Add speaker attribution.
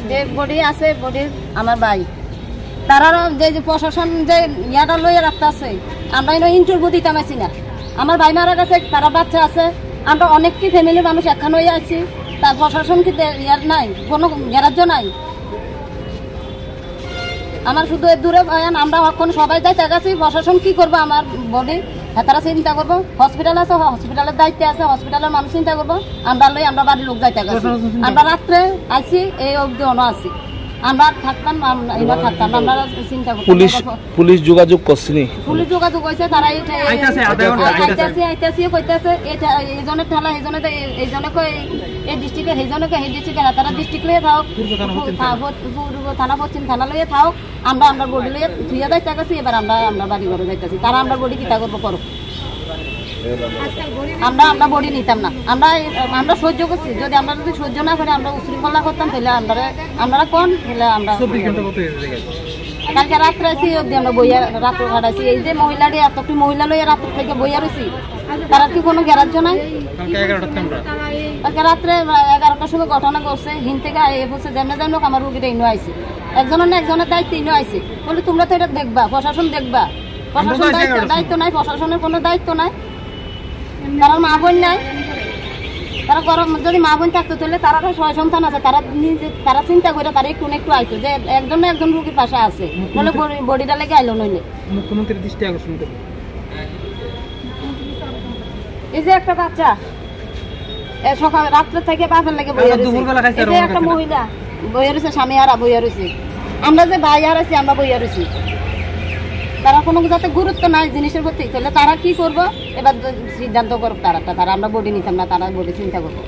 Speaker 1: যে বডি আছে বডি আমার ভাই তারা যে প্রশাসন যে ইয়াটা লইয়া রাখতে আছে আমরা ইন্টারভিউ দিতে পারছি না। আমার ভাই মারা গেছে, তারা বাচ্চা আছে, আমরা অনেকটি ফ্যামিলির মানুষ একখানে হয়ে আছি, তার প্রশাসন কি ইয়ার নাই, কোনো গ্যারাজ্য নাই। আমার শুধু দূরে আমরা এখন সবাই যাইতে গেছি, প্রশাসন কি করবো আমার বডি তারা চিন্তা করবো, হসপিটাল আছে হসপিটালের দায়িত্বে আছে, হসপিটালের মানুষ চিন্তা করবো, আমরা লই আমরা বাড়ির লোক যাইতে গেছি। আমরা রাত্রে আইছি এই অবধি অন আছি, আমরা থাকতাম এবার থাকতাম আমরা চিন্তা করতাম।
Speaker 2: পুলিশ যোগাযোগ করছিনি?
Speaker 1: পুলিশ যোগাযোগ হয়েছে, তারা আইতাছি কইতেছে এইজনে ঠেলা এইজনে এইজনে এই ডিস্ট্রিক্টে সেইজনকে সেই ডিস্ট্রিক্টে তারা ডিস্ট্রিক্ট লইয়ে থাক, থানা পশ্চিম থানা লইয়ে থাক, আমরা বডি লইয়ে ধুয়ে যাইতে গেছি। এবার আমরা বাড়ি ঘরে যাইতেছি, তারা আমরা বডি কিতা করবো করো, আমরা বডি নিতাম না। আমরা সহ্য করছি, যদি আমরা যদি সহ্য না করে আমরা উশৃঙ্খলা করতাম তাহলে আমরা কোন তাহলে আমরা কালকে রাত্রে আছি অব্দি আমরা বইয়া রাত্র কাটাইছি। এই যে মহিলাটি এতটি মহিলা লইয়া রাত্র থেকে বইয়া রয়েছি, তারা কি কোনো গ্যারাজ্য নাই? কালকে রাত্রে 11টার সময় ঘটনা করছে, হিন থেকে বলছে যেমন যেন আমার রুগীটা ইনো আইসি, একজনের না একজনের দায়িত্ব ইনো আইসি, বলে তোমরা তো এটা দেখবা, প্রশাসন দেখবা, প্রশাসন দায়িত্ব নাই, প্রশাসনের কোনো দায়িত্ব নাই, তারা মা বোন নাই, তারা গরম যদি মা বোন থাকতো তাহলে তারা তো 6 সন্তান আছে, তারা চিন্তা করে তারা একটু একটু আইতো যে একজন না একজন রুগীর পাশে আছে, বলে বডিটা লেগে আইলো নইলে।
Speaker 3: মুখ্যমন্ত্রীর দৃষ্টি আকর্ষণ করবে
Speaker 1: এই যে একটা বাচ্চা সকাল রাত্রে থেকে বাপের লেগে বইয়া রয়েছে, এই যে একটা মহিলা বইয়া রয়েছে, স্বামী হারা বইয়া রয়েছে, আমরা যে ভাই হারাইছি আমরা বইয়া রয়েছি, তারা কোনো যাতে গুরুত্ব নাই জিনিসের প্রতি, তাহলে তারা কি করবো এবার সিদ্ধান্ত করুক তারা আমরা বডি নিতাম না, তারা বডি চিন্তা করবো।